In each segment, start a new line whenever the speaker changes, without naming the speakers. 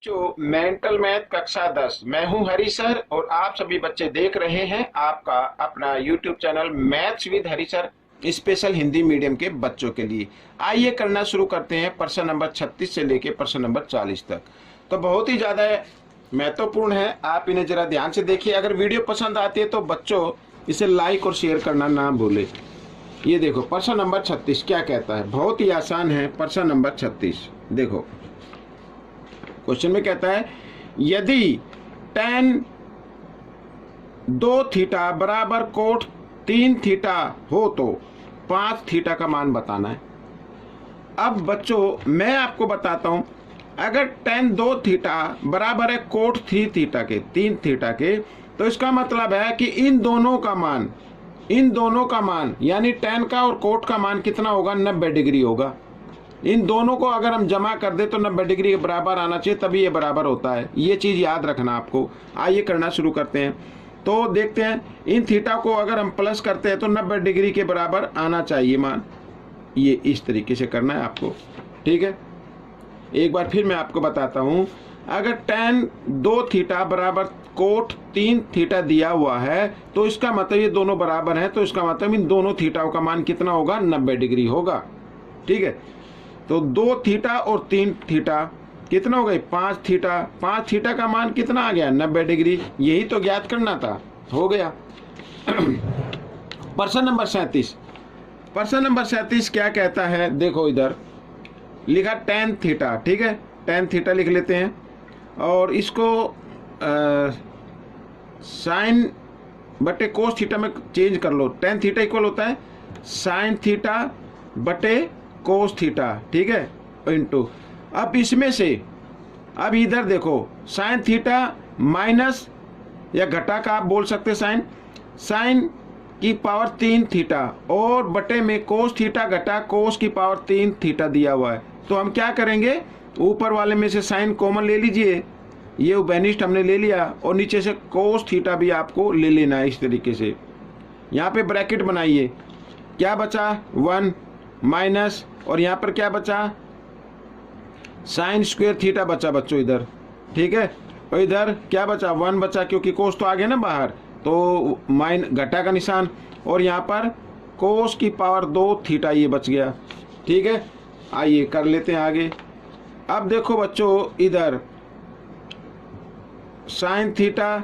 जो mental math कक्षा 10 मैं हूं हरी सर और आप सभी बच्चे देख रहे हैं आपका अपना YouTube channel maths with Hari sir special Hindi medium के बच्चों के लिए। आइए करना शुरू करते हैं प्रश्न नंबर 36 से लेके प्रश्न नंबर 40 तक। तो बहुत ही ज़्यादा महत्वपूर्ण है, आप इन्हें जरा ध्यान से देखिए। अगर वीडियो पसंद आती है तो बच्चों इसे लाइक और शेयर करना ना भूलें। ये देखो प्रश्न नंबर 36 क्या कहता है, बहुत ही आसान है। प्रश्न नंबर 36 देखो, क्वेश्चन में कहता है यदि tan 2 थीटा बराबर कोट 3 थीटा हो तो 5 थीटा का मान बताना है। अब बच्चों मैं आपको बताता हूं, अगर tan 2 थीटा बराबर है कोट 3 थीटा के 3 थीटा के, तो इसका मतलब है कि इन दोनों का मान यानी tan का और कोट का मान कितना होगा, 90 डिग्री होगा। इन दोनों को अगर हम जमा कर दे तो 90 डिग्री के बराबर आना चाहिए, तभी ये बराबर होता है। ये चीज़ याद रखना आपको। आइए करना शुरू करते हैं। तो देखते हैं, इन थीटा को अगर हम प्लस करते हैं तो 90 डिग्री के बराबर आना चाहिए मान। ये इस तरीके से करना है आपको, ठीक है। एक बार फिर मैं आपको बताता हूँ, अगर tan 2 थीटा बराबर कोट 3 थीटा दिया हुआ है तो इसका मतलब ये दोनों बराबर हैं, तो इसका मतलब इन दोनों थीटाओं का मान कितना होगा, 90 डिग्री होगा, ठीक है। तो 2 थीटा और 3 थीटा कितना हो गई, 5 थीटा। 5 थीटा का मान कितना आ गया, 90 डिग्री। यही तो ज्ञात करना था, हो गया। प्रश्न नंबर 37। प्रश्न नंबर 37 क्या कहता है, देखो इधर लिखा tan थीटा, ठीक है। tan थीटा लिख लेते हैं और इसको साइन बटे कोस थीटा में चेंज कर लो। tan थीटा इक्वल होता है साइन थीटा बटे कोस थीटा, ठीक है, इंटू। अब इसमें से अब इधर देखो साइन थीटा माइनस या घटा का आप बोल सकते साइन की पावर 3 थीटा और बटे में कोस थीटा घटा कोस की पावर 3 थीटा दिया हुआ है। तो हम क्या करेंगे, ऊपर वाले में से साइन कॉमन ले लीजिए, ये बेनिस्ट हमने ले लिया, और नीचे से कोस थीटा भी आपको ले लेना है इस तरीके से। यहाँ पे ब्रैकेट बनाइए, क्या बचा 1 माइनस, और यहाँ पर क्या बचा, साइन स्क्वायर थीटा बचा बच्चों इधर, ठीक है। और इधर क्या बचा, 1 बचा, क्योंकि कोस तो आ गया ना बाहर, तो माइन घटा का निशान, और यहाँ पर कोस की पावर 2 थीटा ये बच गया, ठीक है। आइए कर लेते हैं आगे। अब देखो बच्चों इधर साइन थीटा,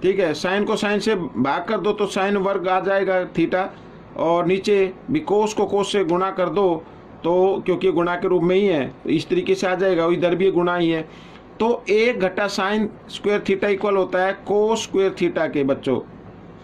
ठीक है, साइन को साइन से भाग कर दो तो साइन वर्ग आ जाएगा थीटा, और नीचे भी कोस को कोस से गुणा कर दो, तो क्योंकि गुणा के रूप में ही है तो इस तरीके से आ जाएगा, और इधर भी गुणा ही है। तो 1 घटा साइन स्क्वायर थीटा इक्वल होता है कोस स्क्वायर थीटा के बच्चों,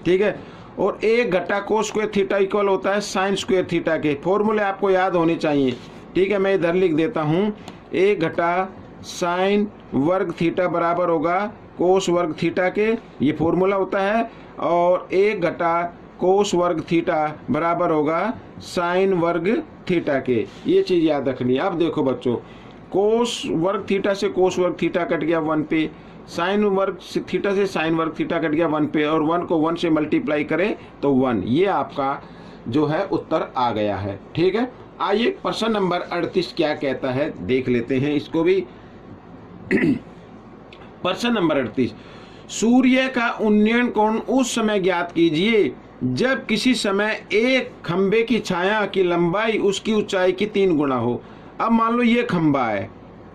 ठीक है। और 1 घटा कोस स्क्वायर थीटा इक्वल होता है साइन स्क्वायर थीटा के। फॉर्मूले आपको याद होने चाहिए, ठीक है। मैं इधर लिख देता हूँ, 1 घटा साइन वर्ग थीटा बराबर होगा कोस वर्ग थीटा के, ये फॉर्मूला होता है। और 1 घटा कोस वर्ग थीटा बराबर होगा साइन वर्ग थीटा के, ये चीज़ याद रखनी है। अब देखो बच्चों, कोस वर्ग थीटा से कोस वर्ग थीटा कट गया 1 पे, साइन वर्ग थीटा से साइन वर्ग थीटा कट गया 1 पे, और 1 को 1 से मल्टीप्लाई करें तो 1। ये आपका जो है उत्तर आ गया है, ठीक है। आइए प्रश्न नंबर 38 क्या कहता है देख लेते हैं इसको भी। प्रश्न नंबर 38, सूर्य का उन्नयन कोण उस समय ज्ञात कीजिए जब किसी समय एक खंबे की छाया की लंबाई उसकी ऊंचाई की 3 गुना हो। अब मान लो ये खंबा है,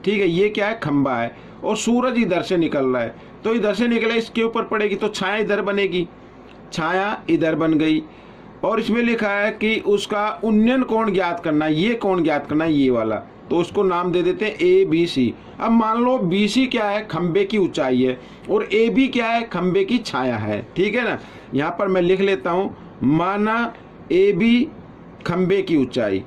ठीक है, ये क्या है, खंबा है, और सूरज इधर से निकल रहा है, तो इधर से निकला इसके ऊपर पड़ेगी तो छाया इधर बनेगी, छाया इधर बन गई। और इसमें लिखा है कि उसका उन्नयन कोण ज्ञात करना है, ये कोण ज्ञात करना है, ये वाला, तो उसको नाम दे देते हैं ABC। अब मान लो BC क्या है, खंबे की ऊंचाई है, और AB क्या है, खंबे की छाया है, ठीक है ना। यहाँ पर मैं लिख लेता हूँ, माना AB खंबे की ऊंचाई,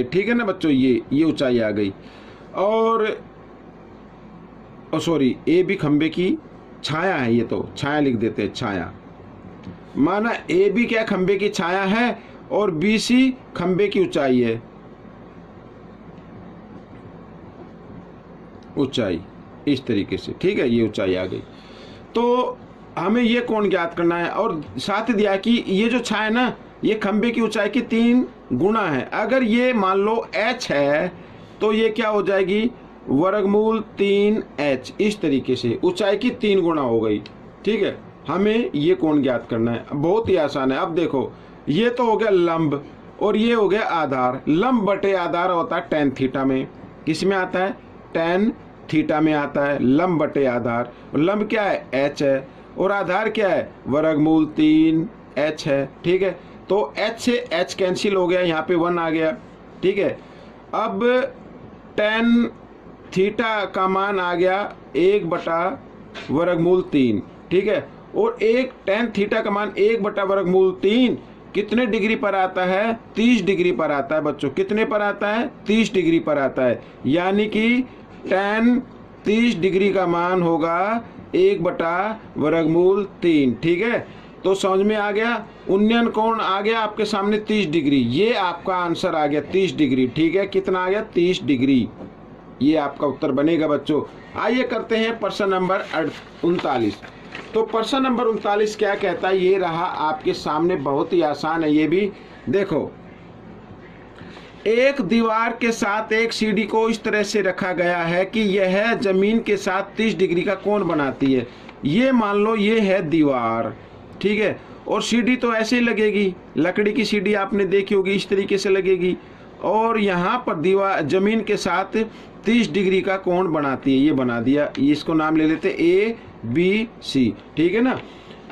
ठीक है ना बच्चों, ये ऊंचाई आ गई। और सॉरी, AB खंबे की छाया है, ये तो छाया लिख देते हैं, छाया। माना AB क्या खंबे की छाया है और BC खंबे की ऊंचाई है, ऊंचाई इस तरीके से, ठीक है, ये ऊंचाई आ गई। तो हमें ये कोण ज्ञात करना है, और साथ दिया कि ये जो छाया ना ये खंबे की ऊंचाई की 3 गुना है। अगर ये मान लो h है तो ये क्या हो जाएगी, वर्गमूल 3h। इस तरीके से ऊंचाई की 3 गुना हो गई। ठीक है, हमें ये कोण ज्ञात करना है, बहुत ही आसान है। अब देखो, ये तो हो गया लंब और ये हो गया आधार। लंब बटे आधार होता है tan थीटा में। किस में आता है, tan थीटा में आता है लंब बटे आधार। लंब क्या है, h है, और आधार क्या है, वर्गमूल 3h है। ठीक है, तो h से h कैंसिल हो गया, यहाँ पे 1 आ गया। ठीक है, अब tan थीटा का मान आ गया 1/√3। ठीक है, और एक tan थीटा का मान 1/√3 कितने डिग्री पर आता है, 30 डिग्री पर आता है बच्चों। कितने पर आता है, 30 डिग्री पर आता है। यानी कि tan 30 डिग्री का मान होगा 1/√3। ठीक है, तो समझ में आ गया। उन्नयन कोण आ गया आपके सामने 30 डिग्री। ये आपका आंसर आ गया 30 डिग्री। ठीक है, कितना आ गया, 30 डिग्री। ये आपका उत्तर बनेगा बच्चों। आइए करते हैं प्रश्न नंबर 39। तो प्रश्न नंबर 39 क्या कहता है, ये रहा आपके सामने, बहुत ही आसान है ये भी। देखो, एक दीवार के साथ एक सीढ़ी को इस तरह से रखा गया है कि यह जमीन के साथ 30 डिग्री का कोण बनाती है। ये मान लो ये है दीवार, ठीक है, और सीढ़ी तो ऐसे ही लगेगी, लकड़ी की सीढ़ी आपने देखी होगी, इस तरीके से लगेगी, और यहाँ पर दीवार जमीन के साथ 30 डिग्री का कोण बनाती है। ये बना दिया, इसको नाम ले लेते ABC। ठीक है ना।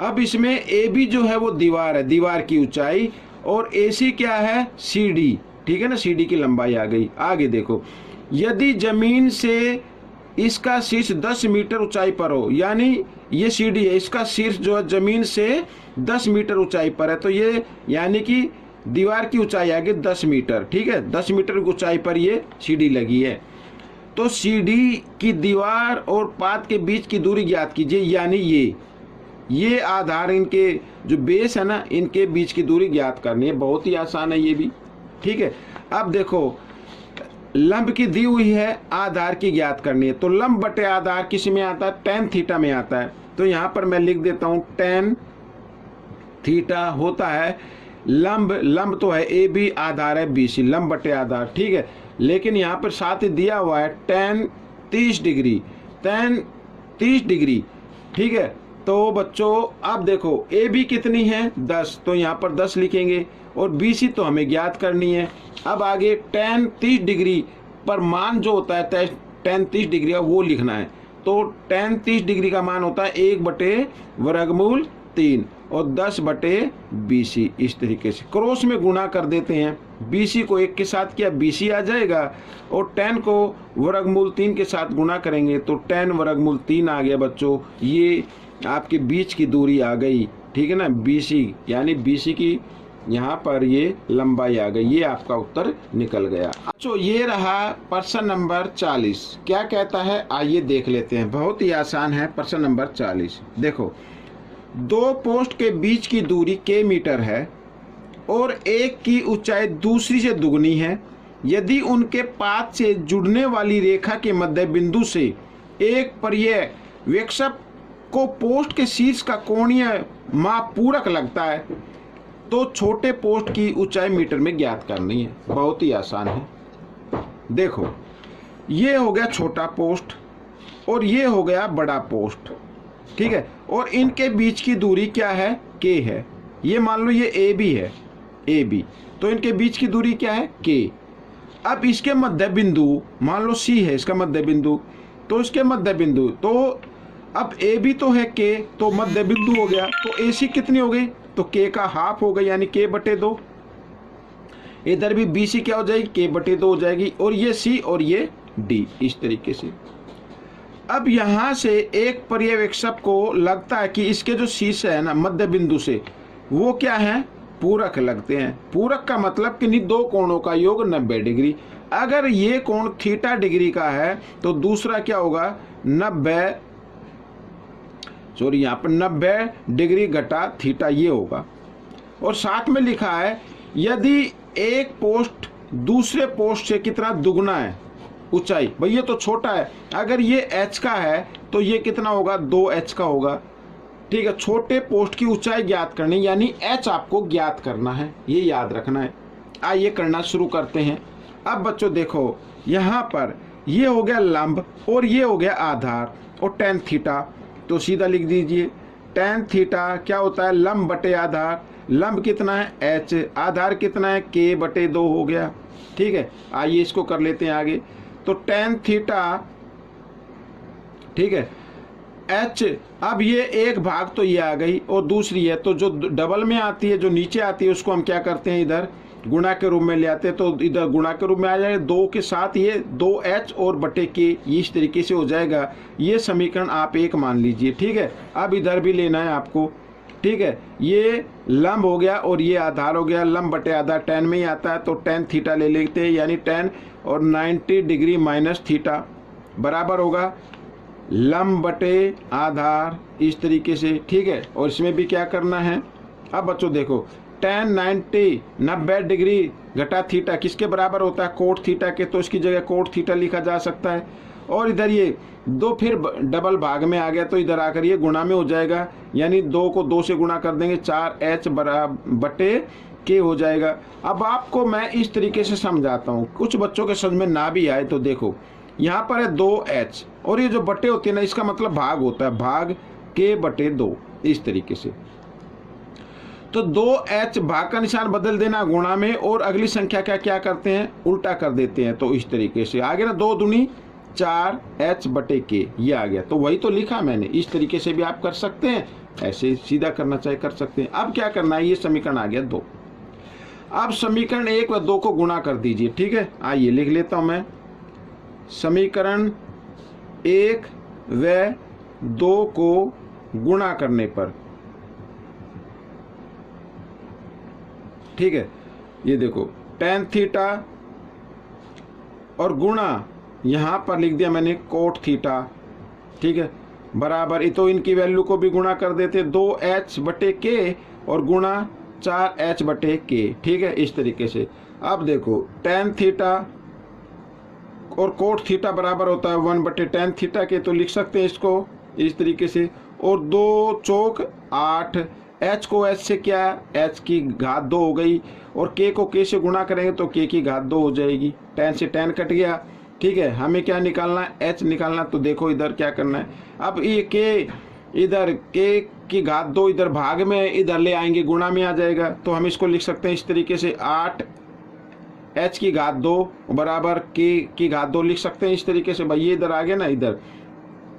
अब इसमें AB जो है वो दीवार है, दीवार की ऊंचाई, और AC क्या है, सीढ़ी। ठीक है ना, सीढ़ी की लंबाई आ गई। आगे देखो, यदि जमीन से इसका शीर्ष 10 मीटर ऊंचाई पर हो, यानी ये सीढ़ी है, इसका शीर्ष जो है जमीन से 10 मीटर ऊंचाई पर है, तो ये यानी कि दीवार की ऊंचाई आ गई 10 मीटर। ठीक है, 10 मीटर की ऊंचाई पर ये सीढ़ी लगी है। तो सीढ़ी की दीवार और पात के बीच की दूरी ज्ञात कीजिए, यानी ये आधार, इनके जो बेस है ना, इनके बीच की दूरी ज्ञात करनी है। बहुत ही आसान है ये भी। ठीक है, अब देखो, लंब की दी हुई है, आधार की ज्ञात करनी है। तो लंब बटे आधार किस में आता है, tan थीटा में आता है। तो यहाँ पर मैं लिख देता हूँ tan थीटा होता है लंब तो है AB, आधार है BC, लंब बटे आधार। ठीक है, लेकिन यहाँ पर साथ ही दिया हुआ है tan 30 डिग्री, tan 30 डिग्री। ठीक है, तो बच्चों अब देखो AB कितनी है, 10, तो यहाँ पर 10 लिखेंगे, और BC तो हमें ज्ञात करनी है। अब आगे tan 30 डिग्री पर मान जो होता है tan 30 डिग्री का वो लिखना है। तो tan 30 डिग्री का मान होता है 1/√3 और 10/BC। इस तरीके से क्रॉस में गुणा कर देते हैं। BC को 1 के साथ किया, BC आ जाएगा, और tan को √3 के साथ गुणा करेंगे तो tan √3 आ गया बच्चों। ये आपके बीच की दूरी आ गई। ठीक है ना, BC, यानी BC की यहाँ पर ये लंबाई आ गई। ये आपका उत्तर निकल गया। तो ये रहा प्रश्न नंबर 40। क्या कहता है, आइए देख लेते हैं। बहुत ही आसान है प्रश्न नंबर 40। देखो, 2 पोस्ट के बीच की दूरी k मीटर है और एक की ऊंचाई दूसरी से दुगनी है। यदि उनके पात से जुड़ने वाली रेखा के मध्य बिंदु से एक पर्यवेक्षक को पोस्ट के शीर्ष का कोणीय माप पूरक लगता है तो छोटे पोस्ट की ऊंचाई मीटर में ज्ञात करनी है। बहुत ही आसान है। देखो, ये हो गया छोटा पोस्ट और ये हो गया बड़ा पोस्ट। ठीक है, और इनके बीच की दूरी क्या है, k है। ये मान लो ये AB है, AB, तो इनके बीच की दूरी क्या है, k। अब इसके मध्य बिंदु मान लो C है, इसका मध्य बिंदु, तो इसके मध्य बिंदु, तो अब AB तो है k, तो मध्य बिंदु हो गया, तो AC कितनी हो गई, तो k का हाफ हो गई, यानी k/2। इधर भी BC क्या हो जाएगी, k/2 हो जाएगी, और ये C और ये D। इस तरीके से अब यहाँ से एक पर्यवेक्षक को लगता है कि इसके जो शीर्ष है ना मध्य बिंदु से, वो क्या है, पूरक लगते हैं। पूरक का मतलब कि दो कोणों का योग 90 डिग्री। अगर ये कोण थीटा डिग्री का है तो दूसरा क्या होगा, 90 डिग्री घटा थीटा, ये होगा। और साथ में लिखा है यदि एक पोस्ट दूसरे पोस्ट से कितना दुगना है ऊंचाई, भाई ये तो छोटा है, अगर ये h का है तो ये कितना होगा, 2h का होगा। ठीक है, छोटे पोस्ट की ऊंचाई ज्ञात करनी यानी एच आपको ज्ञात करना है, ये याद रखना है। आइए करना शुरू करते हैं। अब बच्चों देखो यहाँ पर ये हो गया लंब और ये हो गया आधार और tan थीटा, तो सीधा लिख दीजिए tan थीटा क्या होता है, लंब बटे आधार। लंब कितना है h, आधार कितना है k बटे 2 हो गया। ठीक है, आइए इसको कर लेते हैं आगे। तो tan थीटा, ठीक है, h, अब ये एक भाग तो ये आ गई और दूसरी है, तो जो डबल में आती है, जो नीचे आती है, उसको हम क्या करते हैं, इधर गुणा के रूप में ले आते हैं। तो इधर गुणा के रूप में आ जाएगा 2 के साथ ये 2h और बटे k, ये इस तरीके से हो जाएगा। ये समीकरण आप 1 मान लीजिए। ठीक है, अब इधर भी लेना है आपको। ठीक है, ये लंब हो गया और ये आधार हो गया। लंब बटे आधार tan में ही आता है, तो tan थीटा ले लेते हैं, यानी tan और 90 डिग्री माइनस थीटा बराबर होगा लंब बटे आधार, इस तरीके से। ठीक है, और इसमें भी क्या करना है, अब बच्चों देखो tan 90 डिग्री घटा थीटा किसके बराबर होता है, कोट थीटा के, तो इसकी जगह कोट थीटा लिखा जा सकता है। और इधर ये 2 फिर डबल भाग में आ गया, तो इधर आकर ये गुणा में हो जाएगा, यानी 2 को 2 से गुणा कर देंगे, 4h बटे k हो जाएगा। अब आपको मैं इस तरीके से समझाता हूँ, कुछ बच्चों के समझ में ना भी आए तो देखो यहाँ पर है 2h और ये जो बटे होते हैं ना, इसका मतलब भाग होता है, भाग k बटे 2, इस तरीके से। तो 2h भाग का निशान बदल देना गुणा में, और अगली संख्या का क्या करते हैं, उल्टा कर देते हैं। तो इस तरीके से आ गया ना, 2 दूनी 4h बटे k, ये आ गया। तो वही तो लिखा मैंने, इस तरीके से भी आप कर सकते हैं, ऐसे सीधा करना चाहे कर सकते हैं। अब क्या करना है, ये समीकरण आ गया 2। अब समीकरण 1 व 2 को गुणा कर दीजिए। ठीक है, आइए लिख लेता हूं मैं। समीकरण 1 व 2 को गुणा करने पर, ठीक है, ये देखो tan थीटा और गुणा यहाँ पर लिख दिया मैंने कोट थीटा। ठीक है, बराबर, ये तो इनकी वैल्यू को भी गुणा कर देते, 2h बटे k और गुणा 4h बटे k। ठीक है, इस तरीके से। अब देखो tan थीटा और कोट थीटा बराबर होता है 1 बटे tan थीटा के, तो लिख सकते हैं इसको इस तरीके से। और 2 चौक 8, h को h से क्या, h की घात 2 हो गई, और k को k से गुणा करेंगे तो k की घात 2 हो जाएगी। tan से tan कट गया। ठीक है, हमें क्या निकालना है, h निकालना। तो देखो इधर क्या करना है, अब ये k, इधर k की घात 2 इधर भाग में, इधर ले आएंगे गुणा में आ जाएगा। तो हम इसको लिख सकते हैं इस तरीके से, 8 h की घात 2 बराबर k की घात 2 लिख सकते हैं इस तरीके से। भाई ये इधर आ गया ना, इधर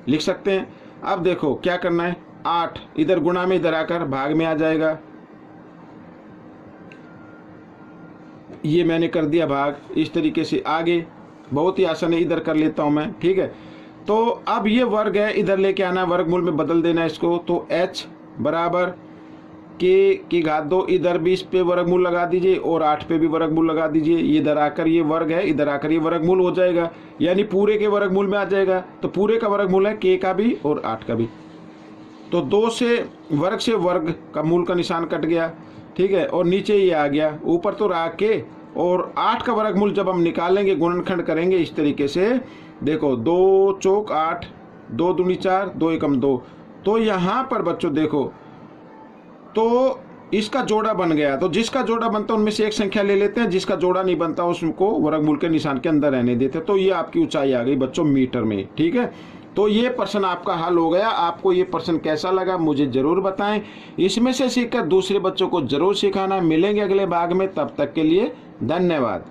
लिख सकते हैं। अब देखो क्या करना है, 8 इधर गुणा में, इधर आकर भाग में आ जाएगा। ये मैंने कर दिया भाग, इस तरीके से। आगे बहुत ही आसान है, इधर कर लेता हूं मैं। ठीक है, तो अब ये वर्ग है, इधर लेके आना, वर्गमूल में बदल देना इसको। तो h बराबर k की घात 2, इधर भी इस पे वर्गमूल लगा दीजिए और 8 पे भी वर्गमूल लगा दीजिए। ये इधर आकर ये वर्ग है, इधर आकर ये वर्गमूल हो जाएगा, यानी पूरे के वर्गमूल में आ जाएगा। तो पूरे का वर्गमूल है k का भी और 8 का भी। तो 2 से वर्ग का मूल का निशान कट गया। ठीक है, और नीचे ये आ गया, ऊपर तो रहा k, और 8 का वर्गमूल जब हम निकालेंगे, गुणनखंड करेंगे इस तरीके से। देखो 2 चौक 8, 2 दूनी 4, 2 एकम 2। तो यहाँ पर बच्चों देखो, तो इसका जोड़ा बन गया। तो जिसका जोड़ा बनता है उनमें से एक संख्या ले लेते हैं, जिसका जोड़ा नहीं बनता उसको वर्गमूल के निशान के अंदर रहने देते। तो ये आपकी ऊंचाई आ गई बच्चों मीटर में। ठीक है, तो ये प्रश्न आपका हल हो गया। आपको ये प्रश्न कैसा लगा मुझे जरूर बताएं। इसमें से सीखकर दूसरे बच्चों को जरूर सिखाना। मिलेंगे अगले भाग में, तब तक के लिए धन्यवाद।